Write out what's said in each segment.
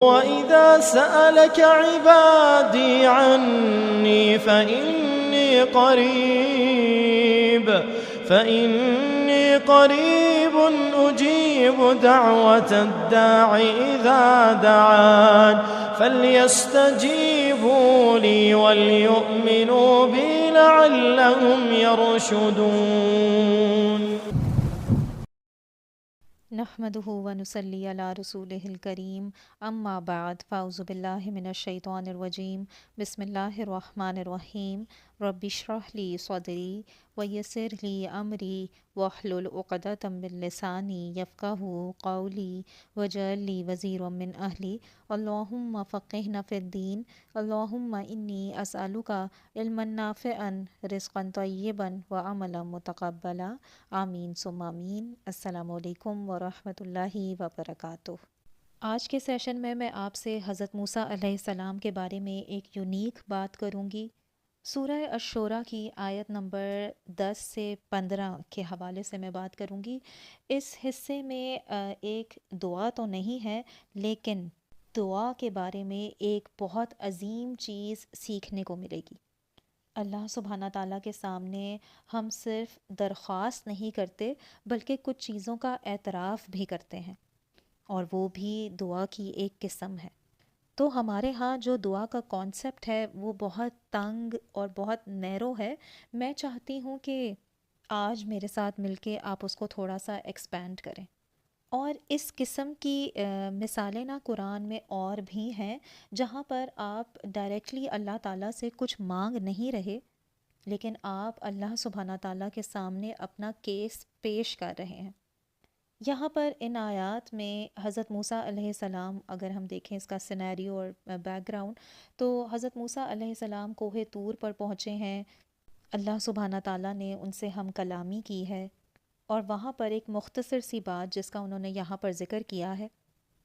وَإِذَا سَأَلَكَ عِبَادِي عَنِّي فَإِنِّي قَرِيبٌ أُجِيبُ دَعْوَةَ الدَّاعِ إِذَا دَعَانِ فَلْيَسْتَجِيبُوا لِي وَلْيُؤْمِنُوا بِي لَعَلَّهُمْ يَرْشُدُونَ۔ نحمده ونصلي على رسوله الكريم اما بعد فاعوذ بالله من الشیطان الرجیم بسم اللہ الرحمن الرحیم رب اشرح لي صدری ویسر لي امری واحلل عقدۃ من لسانی یفقهوا قولی واجعل لي وزیرا من اہلی اللہم فقہنا فی الدین اللہم انی اسألک علما نافعا رزقا طیبا وعملا متقبلا آمین ثم آمین۔ السلام علیکم ورحمۃ اللہ وبرکاتہ۔ آج کے سیشن میں آپ سے حضرت موسیٰ علیہ السلام کے بارے میں ایک یونیک بات کروں گی۔ سورہ الشورى کی آیت نمبر 10 سے 15 کے حوالے سے میں بات کروں گی۔ اس حصے میں ایک دعا تو نہیں ہے، لیکن دعا کے بارے میں ایک بہت عظیم چیز سیکھنے کو ملے گی۔ اللہ سبحانہ تعالیٰ کے سامنے ہم صرف درخواست نہیں کرتے بلکہ کچھ چیزوں کا اعتراف بھی کرتے ہیں، اور وہ بھی دعا کی ایک قسم ہے۔ تو ہمارے ہاں جو دعا کا کانسیپٹ ہے وہ بہت تنگ اور بہت نیرو ہے۔ میں چاہتی ہوں کہ آج میرے ساتھ مل کے آپ اس کو تھوڑا سا ایکسپینڈ کریں، اور اس قسم کی مثالیں نا قرآن میں اور بھی ہیں جہاں پر آپ ڈائریکٹلی اللہ تعالیٰ سے کچھ مانگ نہیں رہے، لیکن آپ اللہ سبحانہ تعالیٰ کے سامنے اپنا کیس پیش کر رہے ہیں۔ یہاں پر ان آیات میں حضرت موسیٰ علیہ السلام، اگر ہم دیکھیں اس کا سینیریو اور بیک گراؤنڈ، تو حضرت موسیٰ علیہ السلام کوہ طور پر پہنچے ہیں، اللہ سبحانہ تعالیٰ نے ان سے ہم کلامی کی ہے، اور وہاں پر ایک مختصر سی بات جس کا انہوں نے یہاں پر ذکر کیا ہے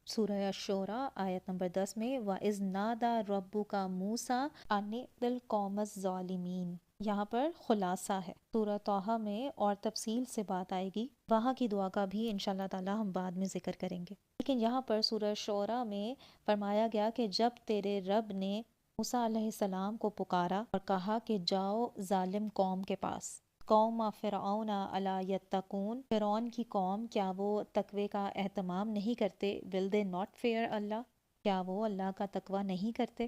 سورہ الشورى آیت نمبر 10 میں، وَإِذْ نَادَى رَبُّكَ مُوسَىٰ أَنِ ائْتِ الْقَوْمَ الظَّالِمِينَ۔ یہاں پر خلاصہ ہے، سورہ طٰہٰ میں اور تفصیل سے بات آئے گی، وہاں کی دعا کا بھی انشاءاللہ تعالی ہم بعد میں ذکر کریں گے، لیکن یہاں پر سورہ شعراء میں فرمایا گیا کہ جب تیرے رب نے موسیٰ علیہ السلام کو پکارا اور کہا کہ جاؤ ظالم قوم کے پاس، قوم فرعون الا یتقون، فرعون کی قوم کیا وہ تقوی کا اہتمام نہیں کرتے، will they not fear اللہ، کیا وہ اللہ کا تقوی نہیں کرتے۔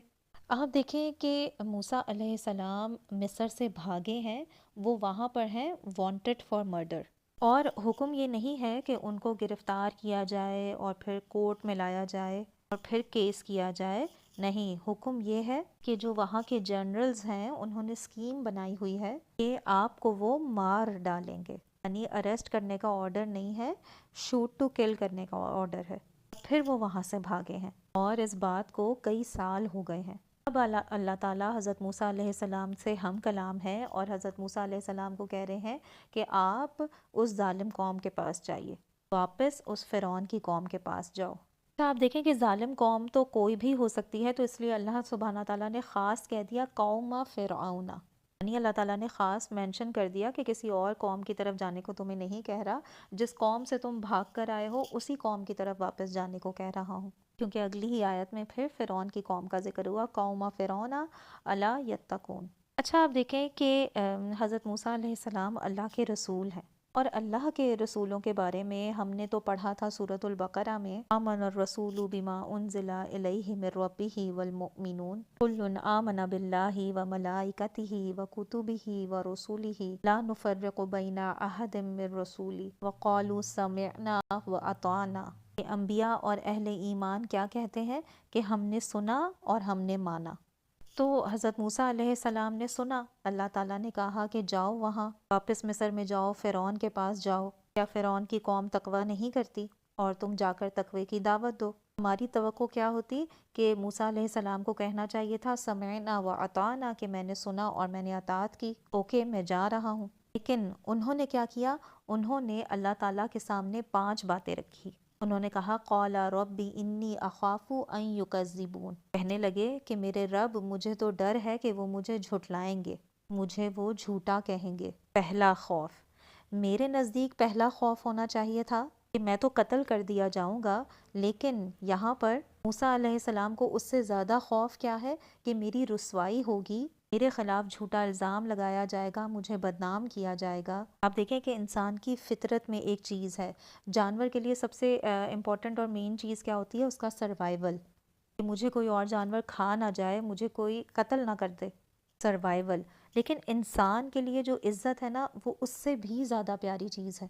آپ دیکھیں کہ موسیٰ علیہ السلام مصر سے بھاگے ہیں، وہ وہاں پر ہیں وانٹڈ فار مرڈر، اور حکم یہ نہیں ہے کہ ان کو گرفتار کیا جائے اور پھر کورٹ میں لایا جائے اور پھر کیس کیا جائے، نہیں، حکم یہ ہے کہ جو وہاں کے جنرلز ہیں انہوں نے اسکیم بنائی ہوئی ہے کہ آپ کو وہ مار ڈالیں گے، یعنی اریسٹ کرنے کا آرڈر نہیں ہے، شوٹ ٹو کل کرنے کا آرڈر ہے۔ پھر وہ وہاں سے بھاگے ہیں، اور اس بات کو کئی سال ہو گئے ہیں۔ اب اللہ تعالیٰ حضرت موسیٰ علیہ السلام سے ہم کلام ہے، اور حضرت موسیٰ علیہ السلام کو کہہ رہے ہیں کہ آپ اس ظالم قوم کے پاس جائیے، واپس اس فرعون کی قوم کے پاس جاؤ۔ آپ دیکھیں کہ ظالم قوم تو کوئی بھی ہو سکتی ہے، تو اس لیے اللہ سبحانہ تعالیٰ نے خاص کہہ دیا قوم فرعون، یعنی اللہ تعالیٰ نے خاص مینشن کر دیا کہ کسی اور قوم کی طرف جانے کو تمہیں نہیں کہہ رہا، جس قوم سے تم بھاگ کر آئے ہو اسی قوم کی طرف واپس جانے کو کہہ رہا ہوں، کیونکہ اگلی ہی آیت میں پھر فرعون کی قوم کا ذکر ہوا، قوم فرعون الا یتقون۔ اچھا آپ دیکھیں کہ حضرت موسیٰ علیہ السلام اللہ کے رسول ہیں، اور اللہ کے رسولوں کے بارے میں ہم نے تو پڑھا تھا سورۃ البقرہ میں، آمن الرسول بما انزل الیہ من ربہ والمؤمنون کل آمن باللہ وملائکتہ وکتبہ ورسلہ لا نفرق بین احد من رسولہ وقالوا سمعنا واطعنا۔ انبیاء اور اہل ایمان کیا کہتے ہیں کہ ہم نے سنا اور ہم نے مانا۔ تو حضرت موسیٰ علیہ السلام نے سنا، اللہ تعالیٰ نے کہا کہ جاؤ وہاں، واپس مصر میں جاؤ، فرعون کے پاس جاؤ، کیا فرعون کی قوم تقوی نہیں کرتی، اور تم جا کر تقوی کی دعوت دو۔ ہماری توقع کیا ہوتی کہ موسیٰ علیہ السلام کو کہنا چاہیے تھا سمعنا واطعنا، کہ میں نے سنا اور میں نے اطاعت کی، اوکے میں جا رہا ہوں، لیکن انہوں نے کیا کیا، انہوں نے اللہ تعالیٰ کے سامنے 5 باتیں رکھی۔ انہوں نے کہا قال ربی انی اخاف ان یکذبون، کہنے لگے کہ میرے رب مجھے تو ڈر ہے کہ وہ مجھے جھٹلائیں گے، مجھے وہ جھوٹا کہیں گے۔ پہلا خوف، میرے نزدیک پہلا خوف ہونا چاہیے تھا کہ میں تو قتل کر دیا جاؤں گا، لیکن یہاں پر موسیٰ علیہ السلام کو اس سے زیادہ خوف کیا ہے کہ میری رسوائی ہوگی، میرے خلاف جھوٹا الزام لگایا جائے گا، مجھے بدنام کیا جائے گا۔ آپ دیکھیں کہ انسان کی فطرت میں ایک چیز ہے، جانور کے لیے سب سے امپورٹنٹ اور مین چیز کیا ہوتی ہے؟ اس کا سروائیول، کہ مجھے کوئی اور جانور کھا نہ جائے، مجھے کوئی قتل نہ کر دے، سروائیول۔ لیکن انسان کے لیے جو عزت ہے نا، وہ اس سے بھی زیادہ پیاری چیز ہے۔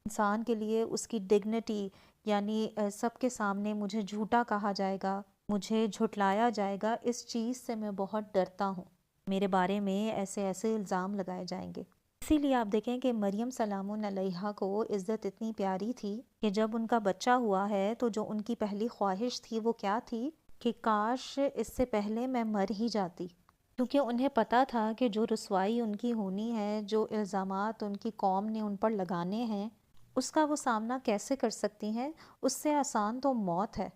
انسان کے لیے اس کی ڈگنیٹی، یعنی سب کے سامنے مجھے جھوٹا کہا جائے گا، مجھے جھٹلایا جائے گا، اس چیز سے میں بہت ڈرتا ہوں، میرے بارے میں ایسے ایسے الزام لگائے جائیں گے۔ اسی لیے آپ دیکھیں کہ مریم سلام علیہا کو عزت اتنی پیاری تھی کہ جب ان کا بچہ ہوا ہے تو جو ان کی پہلی خواہش تھی وہ کیا تھی کہ کاش اس سے پہلے میں مر ہی جاتی، کیونکہ انہیں پتہ تھا کہ جو رسوائی ان کی ہونی ہے، جو الزامات ان کی قوم نے ان پر لگانے ہیں، اس کا وہ سامنا کیسے کر سکتی ہیں، اس سے آسان تو موت ہے۔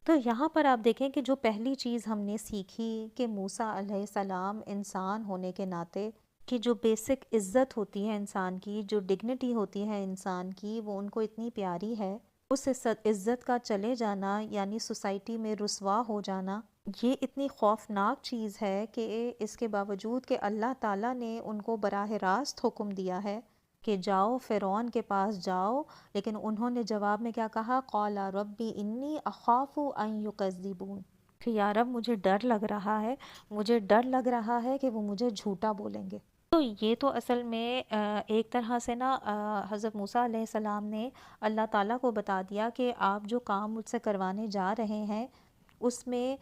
تو یہاں پر آپ دیکھیں کہ جو پہلی چیز ہم نے سیکھی کہ موسیٰ علیہ السلام انسان ہونے کے ناطے کہ جو بیسک عزت ہوتی ہے انسان کی، جو ڈگنیٹی ہوتی ہے انسان کی، وہ ان کو اتنی پیاری ہے، اس عزت کا چلے جانا یعنی سوسائٹی میں رسوا ہو جانا، یہ اتنی خوفناک چیز ہے کہ اس کے باوجود کہ اللہ تعالیٰ نے ان کو براہ راست حکم دیا ہے کہ جاؤ فرعون کے پاس جاؤ، لیکن انہوں نے جواب میں کیا کہا؟ قال ربی انی اخاف ان یکذبون، کہ یا رب مجھے ڈر لگ رہا ہے، مجھے ڈر لگ رہا ہے کہ وہ مجھے جھوٹا بولیں گے۔ تو یہ تو اصل میں ایک طرح سے نا حضرت موسیٰ علیہ السلام نے اللہ تعالیٰ کو بتا دیا کہ آپ جو کام مجھ سے کروانے جا رہے ہیں اس میں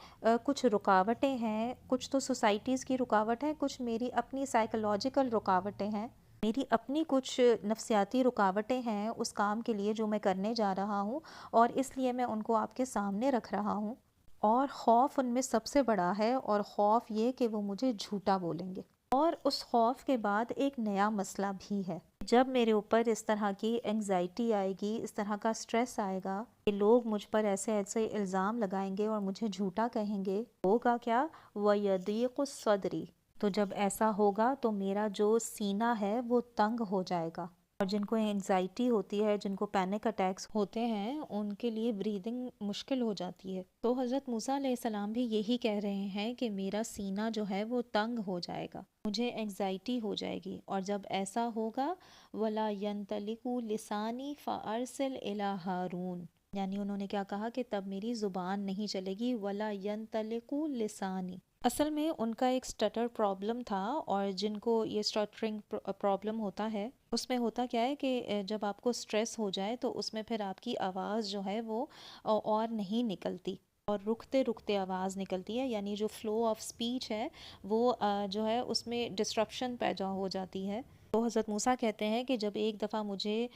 کچھ رکاوٹیں ہیں، کچھ تو سوسائٹیز کی رکاوٹ ہے، کچھ میری اپنی سائیکولوجیکل رکاوٹیں ہیں، میری اپنی کچھ نفسیاتی رکاوٹیں ہیں اس کام کے لیے جو میں کرنے جا رہا ہوں، اور اس لیے میں ان کو آپ کے سامنے رکھ رہا ہوں، اور خوف ان میں سب سے بڑا ہے، اور خوف یہ کہ وہ مجھے جھوٹا بولیں گے۔ اور اس خوف کے بعد ایک نیا مسئلہ بھی ہے، جب میرے اوپر اس طرح کی انگزائٹی آئے گی، اس طرح کا سٹریس آئے گا کہ لوگ مجھ پر ایسے ایسے الزام لگائیں گے اور مجھے جھوٹا کہیں گے، ہوگا کیا؟ وَيَضِيقُ صَدْرِي، تو جب ایسا ہوگا تو میرا جو سینہ ہے وہ تنگ ہو جائے گا، اور جن کو انگزائٹی ہوتی ہے، جن کو پینک اٹیکس ہوتے ہیں، ان کے لیے بریدنگ مشکل ہو جاتی ہے۔ تو حضرت موسیٰ علیہ السلام بھی یہی کہہ رہے ہیں کہ میرا سینہ جو ہے وہ تنگ ہو جائے گا، مجھے انگزائٹی ہو جائے گی، اور جب ایسا ہوگا وَلَا يَنْطَلِقُ لِسَانِي فَأَرْسِلْ إِلَىٰ هَارُونَ، یعنی انہوں نے کیا کہا کہ تب میری زبان نہیں چلے گی، وَلَا يَنْطَلِقُ لِسَانِي۔ اصل میں ان کا ایک سٹٹر پرابلم تھا، اور جن کو یہ سٹٹرنگ پرابلم ہوتا ہے اس میں ہوتا کیا ہے کہ جب آپ کو سٹریس ہو جائے تو اس میں پھر آپ کی آواز جو ہے وہ اور نہیں نکلتی، اور رکتے رکتے آواز نکلتی ہے، یعنی جو فلو آف سپیچ ہے وہ جو ہے اس میں ڈسٹرپشن پیدا ہو جاتی ہے۔ تو حضرت موسیٰ کہتے ہیں کہ جب ایک دفعہ مجھے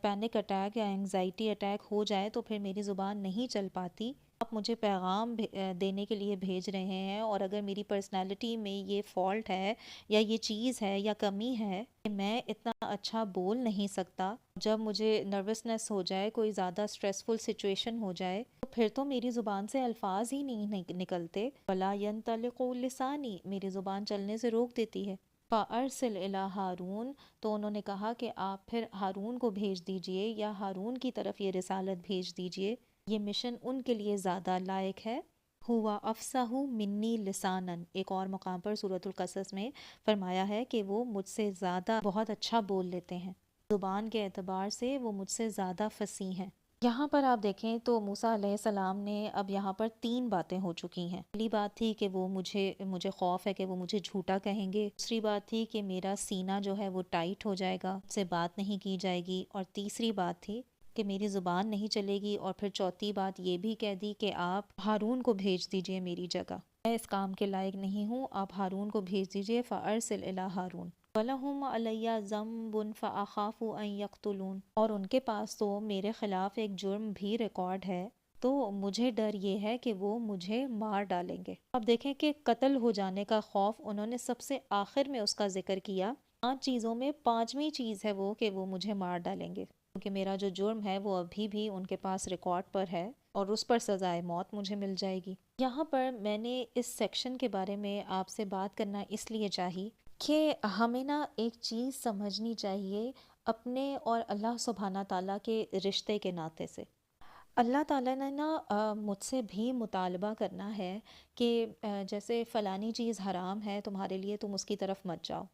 پینک اٹیک یا انگزائٹی اٹیک ہو جائے تو پھر میری زبان نہیں چل پاتی، آپ مجھے پیغام دینے کے لیے بھیج رہے ہیں، اور اگر میری پرسنالٹی میں یہ فالٹ ہے یا یہ چیز ہے یا کمی ہے کہ میں اتنا اچھا بول نہیں سکتا، جب مجھے نروسنس ہو جائے، کوئی زیادہ سٹریسفل سچویشن ہو جائے، تو پھر تو میری زبان سے الفاظ ہی نہیں نکلتے، وَلَا يَنْطَلِقُ لِسَانِي، میری زبان چلنے سے روک دیتی ہے۔ فَأَرْسِلْ إِلَىٰ هَارُونَ، تو انہوں نے کہا کہ آپ پھر ہارون کو بھیج دیجئے، یا ہارون کی طرف یہ رسالت بھیج دیجئے، یہ مشن ان کے لیے زیادہ لائق ہے۔ ہوا افصح منی لسانن، ایک اور مقام پر سورۃ القصص میں فرمایا ہے کہ وہ مجھ سے زیادہ بہت اچھا بول لیتے ہیں، زبان کے اعتبار سے وہ مجھ سے زیادہ فصیح ہیں۔ یہاں پر آپ دیکھیں تو موسیٰ علیہ السلام نے اب یہاں پر 3 باتیں ہو چکی ہیں۔ پہلی بات تھی کہ وہ مجھے خوف ہے کہ وہ مجھے جھوٹا کہیں گے، دوسری بات تھی کہ میرا سینہ جو ہے وہ ٹائٹ ہو جائے گا، مجھ سے بات نہیں کی جائے گی، اور تیسری بات تھی کہ میری زبان نہیں چلے گی، اور پھر چوتھی بات یہ بھی کہہ دی کہ آپ ہارون کو بھیج دیجئے میری جگہ، میں اس کام کے لائق نہیں ہوں، آپ ہارون کو بھیج دیجئے، فَأَرْسِلْ إِلَىٰ هَارُونَ وَلَهُمْ عَلَيَّ ذَنْبٌ فَأَخَافُ أَن يَقْتُلُونِ، اور ان کے پاس تو میرے خلاف ایک جرم بھی ریکارڈ ہے، تو مجھے ڈر یہ ہے کہ وہ مجھے مار ڈالیں گے۔ اب دیکھیں کہ قتل ہو جانے کا خوف انہوں نے سب سے آخر میں اس کا ذکر کیا، 5 چیزوں میں 5ویں چیز ہے وہ کہ وہ مجھے مار ڈالیں گے، کیونکہ میرا جو جرم ہے وہ ابھی بھی ان کے پاس ریکارڈ پر ہے، اور اس پر سزائے موت مجھے مل جائے گی۔ یہاں پر میں نے اس سیکشن کے بارے میں آپ سے بات کرنا اس لیے چاہی کہ ہمیں نا ایک چیز سمجھنی چاہیے اپنے اور اللہ سبحانہ تعالیٰ کے رشتے کے ناطے سے۔ اللہ تعالیٰ نے نا مجھ سے بھی مطالبہ کرنا ہے کہ جیسے فلانی چیز حرام ہے تمہارے لیے، تم اس کی طرف مت جاؤ،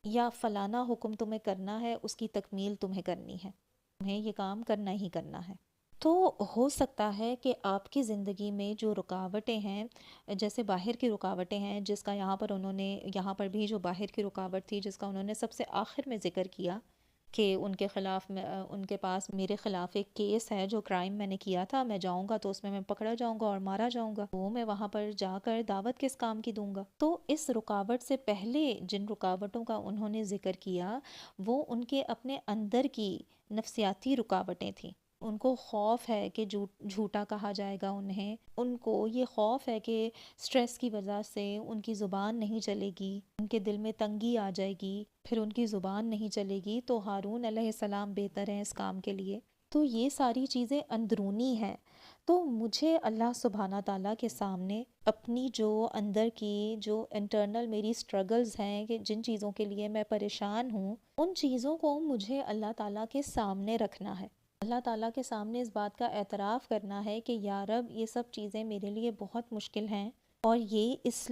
یا فلانا حکم تمہیں کرنا ہے، اس کی تکمیل تمہیں کرنی ہے، تمہیں یہ کام کرنا ہی کرنا ہے۔ تو ہو سکتا ہے کہ آپ کی زندگی میں جو رکاوٹیں ہیں، جیسے باہر کی رکاوٹیں ہیں، جس کا یہاں پر بھی جو باہر کی رکاوٹ تھی جس کا انہوں نے سب سے آخر میں ذکر کیا کہ ان کے پاس میرے خلاف ایک کیس ہے، جو کرائم میں نے کیا تھا، میں جاؤں گا تو اس میں پکڑا جاؤں گا اور مارا جاؤں گا، تو میں وہاں پر جا کر دعوت کس کام کی دوں گا۔ تو اس رکاوٹ سے پہلے جن رکاوٹوں کا انہوں نے ذکر کیا وہ ان کے اپنے اندر کی نفسیاتی رکاوٹیں تھیں۔ ان کو خوف ہے کہ جھوٹا کہا جائے گا انہیں، ان کو یہ خوف ہے کہ سٹریس کی وجہ سے ان کی زبان نہیں چلے گی، ان کے دل میں تنگی آ جائے گی، پھر ان کی زبان نہیں چلے گی، تو ہارون علیہ السلام بہتر ہیں اس کام کے لیے۔ تو یہ ساری چیزیں اندرونی ہیں۔ تو مجھے اللہ سبحانہ تعالیٰ کے سامنے اپنی جو اندر کی جو انٹرنل میری سٹرگلز ہیں، کہ جن چیزوں کے لیے میں پریشان ہوں، ان چیزوں کو مجھے اللہ تعالیٰ کے سامنے رکھنا ہے۔ اللہ تعالیٰ کے سامنے اس بات کا اعتراف کرنا ہے کہ یا رب یہ سب چیزیں میرے لیے بہت مشکل ہیں، اور یہ اس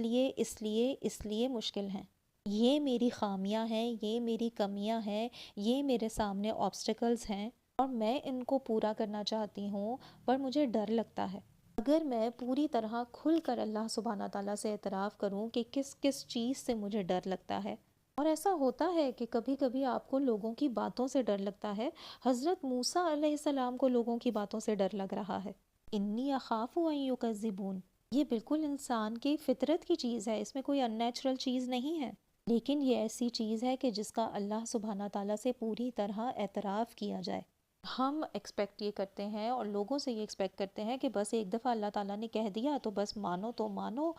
لیے مشکل ہیں، یہ میری خامیاں ہیں، یہ میری کمیاں ہیں، یہ میرے سامنے آبسٹیکلز ہیں، اور میں ان کو پورا کرنا چاہتی ہوں، پر مجھے ڈر لگتا ہے۔ اگر میں پوری طرح کھل کر اللہ سبحانہ تعالیٰ سے اعتراف کروں کہ کس کس چیز سے مجھے ڈر لگتا ہے، اور ایسا ہوتا ہے کہ کبھی کبھی آپ کو لوگوں کی باتوں سے ڈر لگتا ہے۔ حضرت موسیٰ علیہ السلام کو لوگوں کی باتوں سے ڈر لگ رہا ہے۔ انی اخاف ان یکذبون، یہ بالکل انسان کی فطرت کی چیز ہے، اس میں کوئی ان نیچرل چیز نہیں ہے، لیکن یہ ایسی چیز ہے کہ جس کا اللہ سبحانہ تعالیٰ سے پوری طرح اعتراف کیا جائے۔ ہم ایکسپیکٹ یہ کرتے ہیں اور لوگوں سے یہ ایکسپیکٹ کرتے ہیں کہ بس ایک دفعہ اللہ تعالیٰ نے کہہ دیا تو بس مانو تو مانو،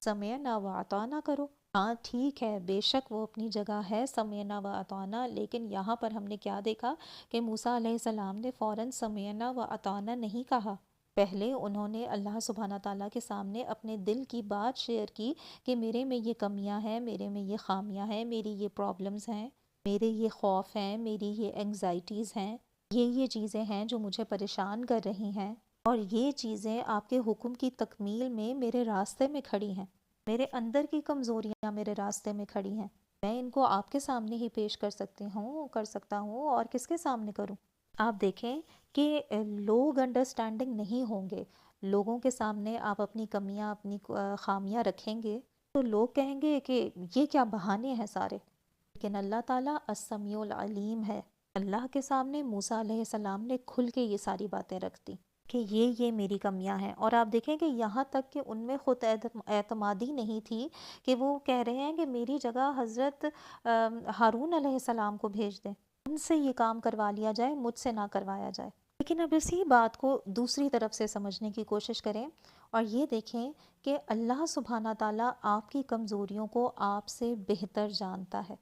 سمعنا و اطعنا کرو۔ ہاں ٹھیک ہے، بے شک وہ اپنی جگہ ہے سمعنا و اطعنا، لیکن یہاں پر ہم نے کیا دیکھا کہ موسیٰ علیہ السلام نے فوراً سمعنا و اطعنا نہیں کہا۔ پہلے انہوں نے اللہ سبحانہ تعالیٰ کے سامنے اپنے دل کی بات شیئر کی کہ میرے میں یہ کمیاں ہیں، میرے میں یہ خامیاں ہیں، میری یہ پرابلمز ہیں، میرے یہ خوف ہیں، میری یہ انگزائٹیز ہیں، یہ چیزیں ہیں جو مجھے پریشان کر رہی ہیں، اور یہ چیزیں آپ کے حکم کی تکمیل میں میرے راستے میں کھڑی ہیں، میرے اندر کی کمزوریاں میرے راستے میں کھڑی ہیں، میں ان کو آپ کے سامنے ہی پیش کر سکتا ہوں، اور کس کے سامنے کروں؟ آپ دیکھیں کہ لوگ انڈرسٹینڈنگ نہیں ہوں گے، لوگوں کے سامنے آپ اپنی کمیاں، اپنی خامیاں رکھیں گے تو لوگ کہیں گے کہ یہ کیا بہانے ہیں سارے، لیکن اللہ تعالیٰ السمیع العلیم ہے۔ اللہ کے سامنے موسیٰ علیہ السلام نے کھل کے یہ ساری باتیں رکھ دی کہ یہ میری کمیاں ہیں، اور آپ دیکھیں کہ یہاں تک کہ ان میں خود اعتمادی نہیں تھی کہ وہ کہہ رہے ہیں کہ میری جگہ حضرت ہارون علیہ السلام کو بھیج دیں، ان سے یہ کام کروا لیا جائے، مجھ سے نہ کروایا جائے۔ لیکن اب اسی بات کو دوسری طرف سے سمجھنے کی کوشش کریں اور یہ دیکھیں کہ اللہ سبحانہ تعالیٰ آپ کی کمزوریوں کو آپ سے بہتر جانتا ہے،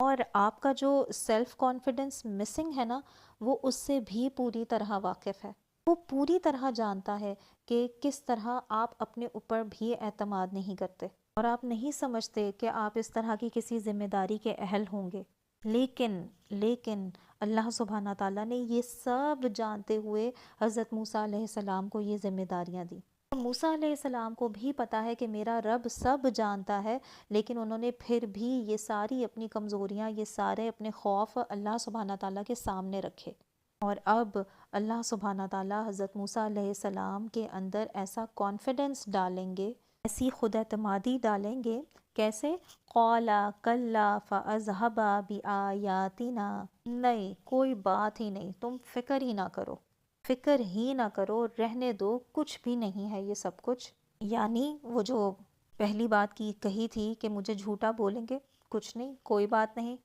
اور آپ کا جو سیلف کانفیڈنس مسنگ ہے نا، وہ اس سے بھی پوری طرح واقف ہے۔ وہ پوری طرح جانتا ہے کہ کس طرح آپ اپنے اوپر بھی اعتماد نہیں کرتے، اور آپ نہیں سمجھتے کہ آپ اس طرح کی کسی ذمہ داری کے اہل ہوں گے، لیکن اللہ سبحانہ تعالیٰ نے یہ سب جانتے ہوئے حضرت موسیٰ علیہ السلام کو یہ ذمہ داریاں دی۔ موسیٰ علیہ السلام کو بھی پتا ہے کہ میرا رب سب جانتا ہے، لیکن انہوں نے پھر بھی یہ ساری اپنی کمزوریاں، یہ سارے اپنے خوف اللہ سبحانہ تعالیٰ کے سامنے رکھے، اور اب اللہ سبحانہ تعالیٰ حضرت موسیٰ علیہ السلام کے اندر ایسا کانفیڈنس ڈالیں گے، ایسی خود اعتمادی ڈالیں گے۔ کیسے؟ قَالَ كَلَّا فَأَذْهَبَا بِآيَاتِنَا، نہیں، کوئی بات ہی نہیں، تم فکر ہی نہ کرو، رہنے دو، کچھ بھی نہیں ہے یہ سب کچھ۔ یعنی وہ جو پہلی بات کی کہی تھی کہ مجھے جھوٹا بولیں گے، کچھ نہیں، کوئی بات نہیں،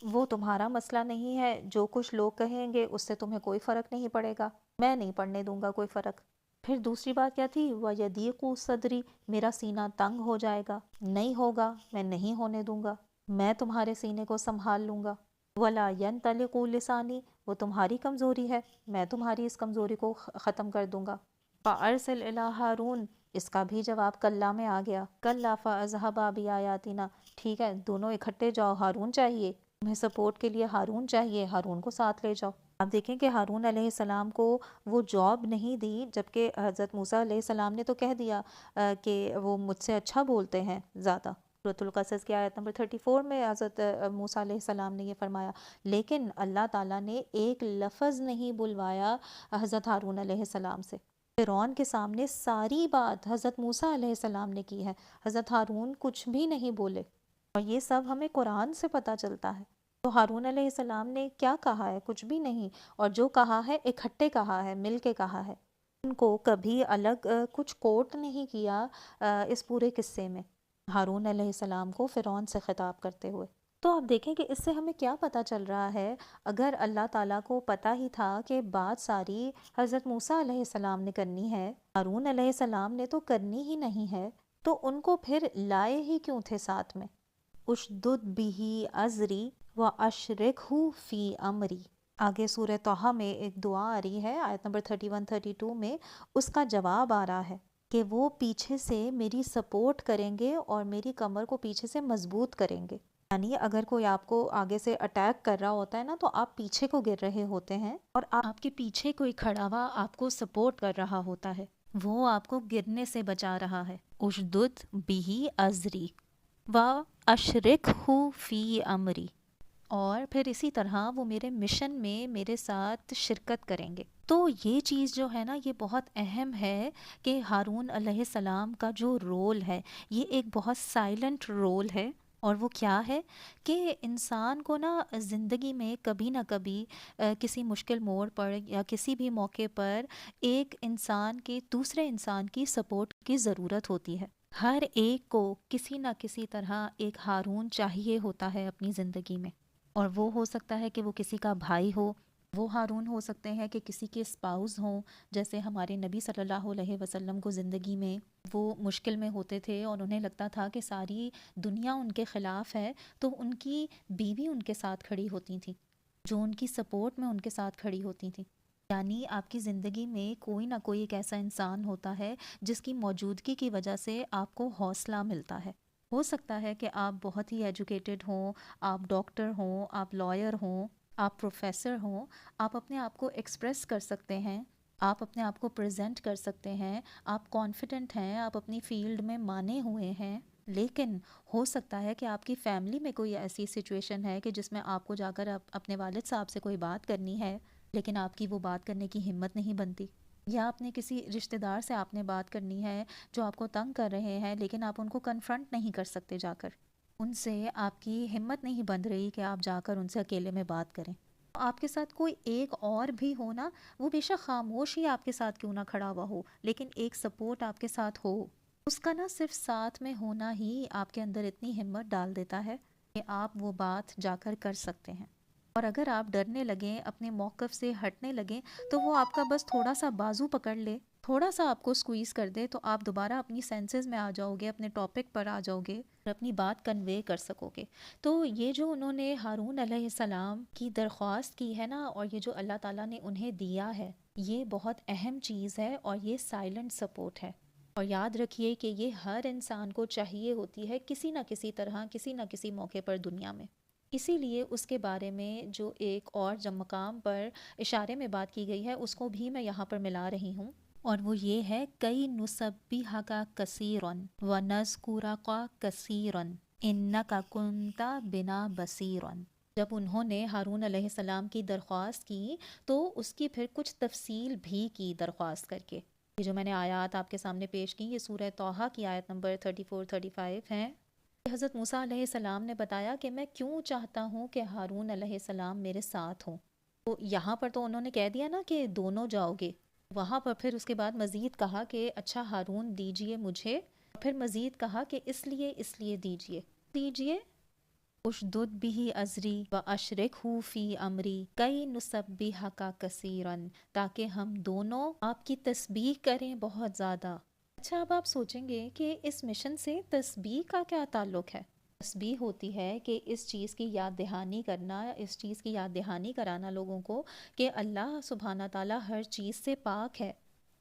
وہ تمہارا مسئلہ نہیں ہے، جو کچھ لوگ کہیں گے اس سے تمہیں کوئی فرق نہیں پڑے گا، میں نہیں پڑنے دوں گا کوئی فرق۔ پھر دوسری بات کیا تھی؟ وَيَضِيقُ صَدْرِي، میرا سینہ تنگ ہو جائے گا، نہیں ہوگا، میں نہیں ہونے دوں گا، میں تمہارے سینے کو سنبھال لوں گا۔ وَلَا يَنْطَلِقُ لِسَانِي، وہ تمہاری کمزوری ہے، میں تمہاری اس کمزوری کو ختم کر دوں گا۔ فَأَرْسِلْ إِلَىٰ هَارُونَ، اس کا بھی جواب کلّا میں آ گیا، کلّا فَأَذْهَبَا بِآيَاتِنَا، ٹھیک ہے، دونوں اکٹھے جاؤ، ہارون چاہیے تمہیں، سپورٹ کے لیے ہارون چاہیے، ہارون کو ساتھ لے جاؤ۔ آپ دیکھیں کہ ہارون علیہ السلام کو وہ جاب نہیں دی، جبکہ حضرت موسیٰ علیہ السلام نے تو کہہ دیا کہ وہ مجھ سے اچھا بولتے ہیں زیادہ۔ سورۃ القصص کی آیت نمبر 34 میں حضرت موسیٰ علیہ السلام نے یہ فرمایا، لیکن اللہ تعالیٰ نے ایک لفظ نہیں بلوایا حضرت ہارون علیہ السلام سے۔ فرعون کے سامنے ساری بات حضرت موسیٰ علیہ السلام نے کی ہے، حضرت ہارون کچھ بھی نہیں بولے، اور یہ سب ہمیں قرآن سے پتہ چلتا ہے۔ تو ہارون علیہ السلام نے کیا کہا ہے؟ کچھ بھی نہیں، اور جو کہا ہے اکٹھے کہا ہے، مل کے کہا ہے۔ ان کو کبھی الگ کچھ کوٹ نہیں کیا اس پورے قصے میں، ہارون علیہ السلام کو فرعون سے خطاب کرتے ہوئے۔ تو آپ دیکھیں کہ اس سے ہمیں کیا پتہ چل رہا ہے؟ اگر اللہ تعالیٰ کو پتہ ہی تھا کہ بات ساری حضرت موسیٰ علیہ السلام نے کرنی ہے، ہارون علیہ السلام نے تو کرنی ہی نہیں ہے، تو ان کو پھر لائے ہی کیوں تھے ساتھ میں؟ اشدد بہ ازری واشرکہ فی امری، آگے سورہ طٰہٰ میں ایک دعا آ رہی ہے، آیت نمبر 31-32 میں اس کا جواب آ رہا ہے کہ وہ پیچھے سے میری سپورٹ کریں گے اور میری کمر کو پیچھے سے مضبوط کریں گے۔ یعنی اگر کوئی آپ کو آگے سے اٹیک کر رہا ہوتا ہے نا، تو آپ پیچھے کو گر رہے ہوتے ہیں، اور آپ کے پیچھے کوئی کھڑا ہوا آپ کو سپورٹ کر رہا ہوتا ہے، وہ آپ کو گرنے سے بچا رہا ہے۔ اشدد بہ ازری واشرکہ فی امری، اور پھر اسی طرح وہ میرے مشن میں میرے ساتھ شرکت کریں گے۔ تو یہ چیز جو ہے نا، یہ بہت اہم ہے کہ ہارون علیہ السلام کا جو رول ہے، یہ ایک بہت سائلنٹ رول ہے، اور وہ کیا ہے کہ انسان کو نا زندگی میں کبھی نہ کبھی کسی مشکل موڑ پر یا کسی بھی موقع پر ایک انسان کے دوسرے انسان کی سپورٹ کی ضرورت ہوتی ہے۔ ہر ایک کو کسی نہ کسی طرح ایک ہارون چاہیے ہوتا ہے اپنی زندگی میں، اور وہ ہو سکتا ہے کہ وہ کسی کا بھائی ہو، وہ ہارون ہو سکتے ہیں کہ کسی کے اسپاؤس ہوں، جیسے ہمارے نبی صلی اللہ علیہ وسلم کو زندگی میں وہ مشکل میں ہوتے تھے اور انہیں لگتا تھا کہ ساری دنیا ان کے خلاف ہے، تو ان کی بیوی ان کے ساتھ کھڑی ہوتی تھی، جو ان کی سپورٹ میں ان کے ساتھ کھڑی ہوتی تھی۔ یعنی آپ کی زندگی میں کوئی نہ کوئی ایک ایسا انسان ہوتا ہے جس کی موجودگی کی وجہ سے آپ کو حوصلہ ملتا ہے۔ ہو سکتا ہے کہ آپ بہت ہی ایجوکیٹڈ ہوں، آپ ڈاکٹر ہوں، آپ لائر ہوں، آپ پروفیسر ہوں، آپ اپنے آپ کو ایکسپریس کر سکتے ہیں، آپ اپنے آپ کو پریزنٹ کر سکتے ہیں، آپ کانفیڈنٹ ہیں، آپ اپنی فیلڈ میں مانے ہوئے ہیں، لیکن ہو سکتا ہے کہ آپ کی فیملی میں کوئی ایسی سچویشن ہے کہ جس میں آپ کو جا کر اپنے والد صاحب سے کوئی بات کرنی ہے، لیکن آپ کی وہ بات کرنے کی ہمت نہیں بنتی، یا اپنے کسی رشتہ دار سے آپ نے بات کرنی ہے جو آپ کو تنگ کر رہے ہیں، لیکن آپ ان کو کنفرنٹ نہیں کر سکتے، جا کر ان سے آپ کی ہمت نہیں بن رہی کہ آپ جا کر ان سے اکیلے میں بات کریں۔ آپ کے ساتھ کوئی ایک اور بھی ہو نا، وہ بے شک خاموش ہی آپ کے ساتھ کیوں نہ کھڑا ہوا ہو، لیکن ایک سپورٹ آپ کے ساتھ ہو، اس کا نا صرف ساتھ میں ہونا ہی آپ کے اندر اتنی ہمت ڈال دیتا ہے کہ آپ وہ بات جا کر کر سکتے ہیں۔ اور اگر آپ ڈرنے لگیں، اپنے موقف سے ہٹنے لگیں، تو وہ آپ کا بس تھوڑا سا بازو پکڑ لے، تھوڑا سا آپ کو سکویز کر دے، تو آپ دوبارہ اپنی سینسز میں آ جاؤ گے، اپنے ٹاپک پر آ جاؤ گے اور اپنی بات کنوے کر سکو گے۔ تو یہ جو انہوں نے ہارون علیہ السلام کی درخواست کی ہے نا، اور یہ جو اللہ تعالیٰ نے انہیں دیا ہے، یہ بہت اہم چیز ہے، اور یہ سائلنٹ سپورٹ ہے۔ اور یاد رکھیے کہ یہ ہر انسان کو چاہیے ہوتی ہے کسی نہ کسی طرح، کسی نہ کسی موقع پر دنیا میں۔ اسی لیے اس کے بارے میں جو ایک اور جب مقام پر اشارے میں بات کی گئی ہے، اس کو بھی میں یہاں پر ملا رہی ہوں، اور وہ یہ ہے کئی نسبحک کثیرا ونذکرک کثیرا انک کنت بنا بصیرا۔ جب انہوں نے ہارون علیہ السلام کی درخواست کی تو اس کی پھر کچھ تفصیل بھی کی درخواست کر کے۔ یہ جو میں نے آیات آپ کے سامنے پیش کی، یہ سورہ طٰہٰ کی آیت نمبر 34-35 ہیں۔ حضرت موسیٰ علیہ السلام نے بتایا کہ میں کیوں چاہتا ہوں کہ ہارون علیہ السلام میرے ساتھ ہوں۔ تو یہاں پر تو انہوں نے کہہ دیا نا کہ دونوں جاؤ گے، وہاں پر پھر اس کے بعد مزید کہا کہ اچھا ہارون دیجئے مجھے، پھر مزید کہا کہ اس لیے دیجئے اشدد بہ ازری واشرکہ فی امری کئی نسبحک کثیرا، تاکہ ہم دونوں آپ کی تسبیح کریں بہت زیادہ۔ اچھا، اب آپ سوچیں گے کہ اس مشن سے تسبیح کا کیا تعلق ہے؟ تسبیح ہوتی ہے کہ اس چیز کی یاد دہانی کرنا، اس چیز کی یاد دہانی کرانا لوگوں کو کہ اللہ سبحانہ تعالیٰ ہر چیز سے پاک ہے،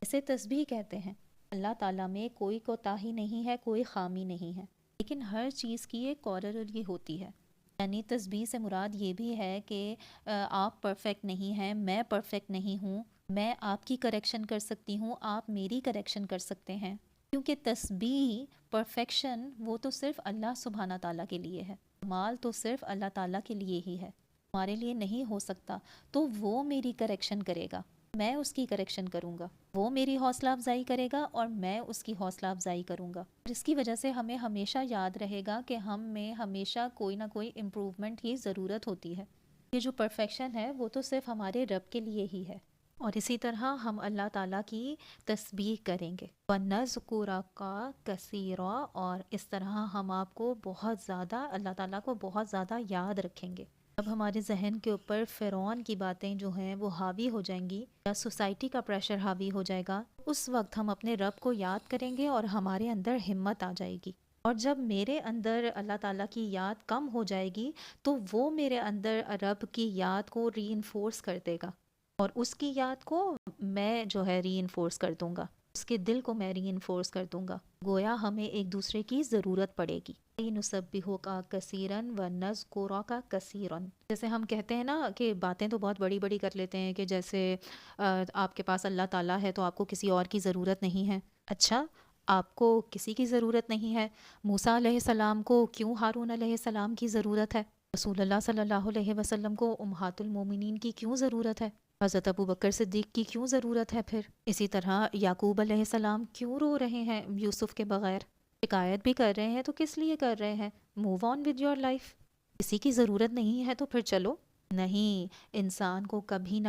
اسے تسبیح کہتے ہیں۔ اللہ تعالیٰ میں کوئی کوتاہی نہیں ہے، کوئی خامی نہیں ہے، لیکن ہر چیز کی ایک کورلری ہوتی ہے۔ یعنی تسبیح سے مراد یہ بھی ہے کہ آپ پرفیکٹ نہیں ہیں، میں پرفیکٹ نہیں ہوں، میں آپ کی کریکشن کر سکتی ہوں، آپ میری کریکشن کر سکتے ہیں، کیونکہ تسبیح پرفیکشن وہ تو صرف اللہ سبحانہ تعالیٰ کے لیے ہے، کمال تو صرف اللہ تعالیٰ کے لیے ہی ہے، ہمارے لیے نہیں ہو سکتا، تو وہ میری کریکشن کرے گا، میں اس کی کریکشن کروں گا، وہ میری حوصلہ افزائی کرے گا اور میں اس کی حوصلہ افزائی کروں گا، جس کی وجہ سے ہمیں ہمیشہ یاد رہے گا کہ ہم میں ہمیشہ کوئی نہ کوئی امپروومنٹ کی ضرورت ہوتی ہے، یہ جو پرفیکشن ہے وہ تو صرف ہمارے رب کے لیے ہی ہے۔ اور اسی طرح ہم اللہ تعالیٰ کی تسبیح کریں گے، وَنَذْكُرَكَ كَثِيرًا، اور اس طرح ہم آپ کو بہت زیادہ، اللہ تعالیٰ کو بہت زیادہ یاد رکھیں گے۔ اب ہمارے ذہن کے اوپر فرعون کی باتیں جو ہیں وہ حاوی ہو جائیں گی، یا سوسائٹی کا پریشر حاوی ہو جائے گا، اس وقت ہم اپنے رب کو یاد کریں گے اور ہمارے اندر ہمت آ جائے گی، اور جب میرے اندر اللہ تعالیٰ کی یاد کم ہو جائے گی تو وہ میرے اندر رب کی یاد کو ری انفورس کر دے گا، اور اس کی یاد کو میں جو ہے ری انفورس کر دوں گا، اس کے دل کو میں ری انفورس کر دوں گا، گویا ہمیں ایک دوسرے کی ضرورت پڑے گی۔ نُسَبِّحُکَ کَثِیرًا وَنَذْکُرَکَ کَثِیرًا، جیسے ہم کہتے ہیں نا کہ باتیں تو بہت بڑی بڑی کر لیتے ہیں، کہ جیسے آپ کے پاس اللہ تعالیٰ ہے تو آپ کو کسی اور کی ضرورت نہیں ہے۔ اچھا، آپ کو کسی کی ضرورت نہیں ہے، موسیٰ علیہ السلام کو کیوں ہارون علیہ السلام کی ضرورت ہے؟ رسول اللہ صلی اللہ علیہ وسلم کو امہات المومنین کی کیوں ضرورت ہے؟ حضرت ابو بکر صدیق کی کیوں ضرورت ہے پھر؟ اسی طرح یعقوب علیہ السلام کیوں رو رہے ہیں یوسف کے بغیر؟ شکایت بھی کر رہے ہیں تو کس لیے کر رہے ہیں؟ Move on with your life, کسی کی ضرورت نہیں ہے تو پھر چلو۔ نہیں، انسان کو کبھی نہ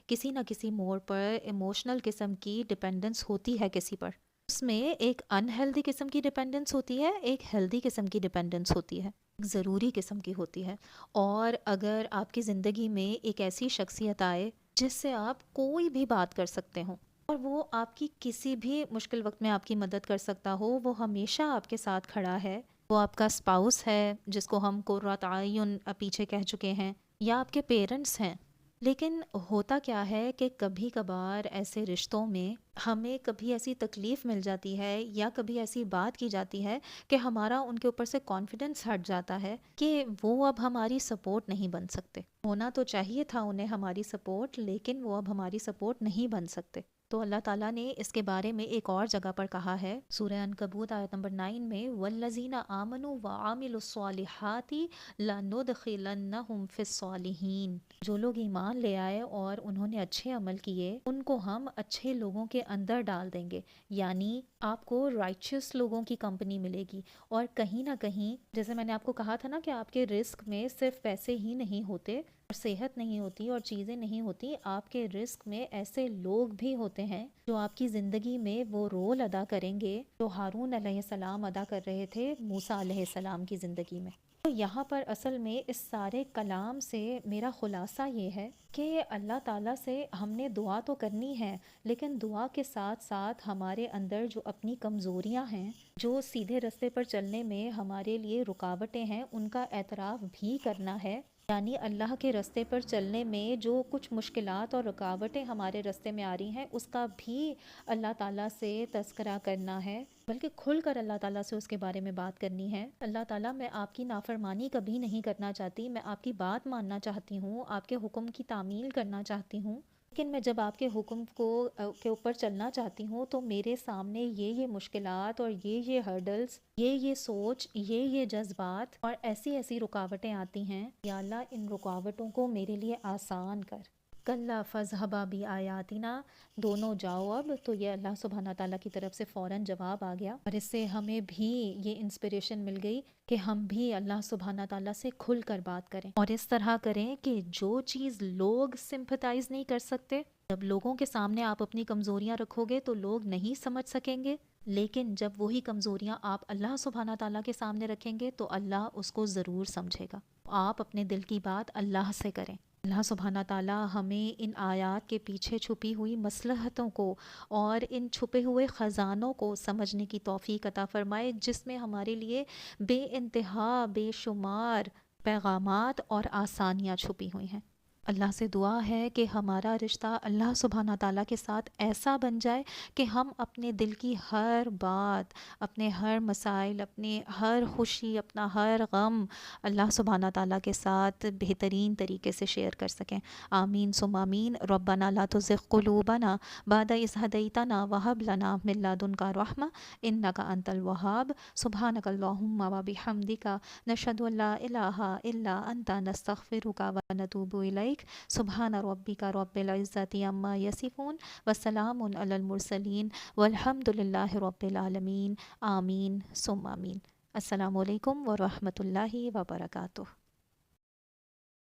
کسی موڑ پر ایموشنل قسم کی ڈپینڈنس ہوتی ہے کسی پر، اس میں ایک انہیلدی قسم کی ڈپینڈنس ہوتی ہے، ایک ہیلدی قسم کی ڈپینڈنس ہوتی ہے، ایک ضروری قسم کی ہوتی ہے، اور اگر آپ کی زندگی میں ایک ایسی شخصیت آئے جس سے آپ کوئی بھی بات کر سکتے ہوں، اور وہ آپ کی کسی بھی مشکل وقت میں آپ کی مدد کر سکتا ہو، وہ ہمیشہ آپ کے ساتھ کھڑا ہے، وہ آپ کا اسپاؤس ہے جس کو ہم قرۃ اعین پیچھے کہہ چکے ہیں، یا آپ کے پیرنٹس ہیں، لیکن ہوتا کیا ہے کہ کبھی کبھار ایسے رشتوں میں ہمیں کبھی ایسی تکلیف مل جاتی ہے یا کبھی ایسی بات کی جاتی ہے کہ ہمارا ان کے اوپر سے کانفیڈنس ہٹ جاتا ہے کہ وہ اب ہماری سپورٹ نہیں بن سکتے، ہونا تو چاہیے تھا انہیں ہماری سپورٹ، لیکن وہ اب ہماری سپورٹ نہیں بن سکتے۔ تو اللہ تعالیٰ نے اس کے بارے میں ایک اور جگہ پر کہا ہے، سورہ عنکبوت آیت نمبر 9 میں، وَالَّذِينَ آمَنُوا وَعَمِلُوا الصَّالِحَاتِ لَنُدْخِلَنَّهُمْ فِي الصَّالِحِينَ، جو لوگ ایمان لے آئے اور انہوں نے اچھے عمل کیے، ان کو ہم اچھے لوگوں کے اندر ڈال دیں گے، یعنی آپ کو رائچس لوگوں کی کمپنی ملے گی، اور کہیں نہ کہیں جیسے میں نے آپ کو کہا تھا نا کہ آپ کے رزق میں صرف پیسے ہی نہیں ہوتے اور صحت نہیں ہوتی اور چیزیں نہیں ہوتی، آپ کے رزق میں ایسے لوگ بھی ہوتے ہیں جو آپ کی زندگی میں وہ رول ادا کریں گے جو ہارون علیہ السلام ادا کر رہے تھے موسیٰ علیہ السلام کی زندگی میں۔ تو یہاں پر اصل میں اس سارے کلام سے میرا خلاصہ یہ ہے کہ اللہ تعالیٰ سے ہم نے دعا تو کرنی ہے، لیکن دعا کے ساتھ ساتھ ہمارے اندر جو اپنی کمزوریاں ہیں، جو سیدھے راستے پر چلنے میں ہمارے لیے رکاوٹیں ہیں، ان کا اعتراف بھی کرنا ہے، یعنی اللہ کے راستے پر چلنے میں جو کچھ مشکلات اور رکاوٹیں ہمارے راستے میں آ رہی ہیں اس کا بھی اللہ تعالیٰ سے تذکرہ کرنا ہے، بلکہ کھل کر اللہ تعالیٰ سے اس کے بارے میں بات کرنی ہے۔ اللہ تعالیٰ، میں آپ کی نافرمانی کبھی نہیں کرنا چاہتی، میں آپ کی بات ماننا چاہتی ہوں، آپ کے حکم کی تعمیل کرنا چاہتی ہوں، لیکن میں جب آپ کے حکم کے اوپر چلنا چاہتی ہوں تو میرے سامنے یہ مشکلات اور یہ ہرڈلز، یہ سوچ، یہ جذبات اور ایسی رکاوٹیں آتی ہیں، یا اللہ ان رکاوٹوں کو میرے لیے آسان کر۔ کَلَّا فَاذْهَبَا بِآیَاتِنَا، دونوں جاؤ اب، تو یہ اللہ سبحانہ تعالیٰ کی طرف سے فوراً جواب آ گیا، اور اس سے ہمیں بھی یہ انسپریشن مل گئی کہ ہم بھی اللہ سبحانہ تعالیٰ سے کھل کر بات کریں، اور اس طرح کریں کہ جو چیز لوگ سمپتھائز نہیں کر سکتے، جب لوگوں کے سامنے آپ اپنی کمزوریاں رکھو گے تو لوگ نہیں سمجھ سکیں گے، لیکن جب وہی کمزوریاں آپ اللہ سبحانہ تعالیٰ کے سامنے رکھیں گے تو اللہ اس کو ضرور سمجھے گا۔ آپ اپنے دل کی بات اللہ سے کریں۔ اللہ سبحانہ تعالیٰ ہمیں ان آیات کے پیچھے چھپی ہوئی مصلحتوں کو اور ان چھپے ہوئے خزانوں کو سمجھنے کی توفیق عطا فرمائے، جس میں ہمارے لیے بے انتہا بے شمار پیغامات اور آسانیاں چھپی ہوئی ہیں۔ اللہ سے دعا ہے کہ ہمارا رشتہ اللہ سبحانہ تعالیٰ کے ساتھ ایسا بن جائے کہ ہم اپنے دل کی ہر بات، اپنے ہر مسائل، اپنے ہر خوشی، اپنا ہر غم اللہ سبحانہ تعالیٰ کے ساتھ بہترین طریقے سے شیئر کر سکیں۔ آمین ثم آمین۔ ربنا لا تزغ قلوبنا بعد إذ هديتنا وهب لنا من لدنك رحمة إنك أنت الوهاب۔ سبحانك اللهم وبحمدك نشهد أن لا إله إلا أنت نستغفرك ونتوب إليك۔ سبحان ربک رب العزة عما یصفون وسلام علی المرسلین والحمد للہ رب العالمین۔ آمین ثم آمین۔ السلام علیکم ورحمۃ اللہ وبرکاتہ۔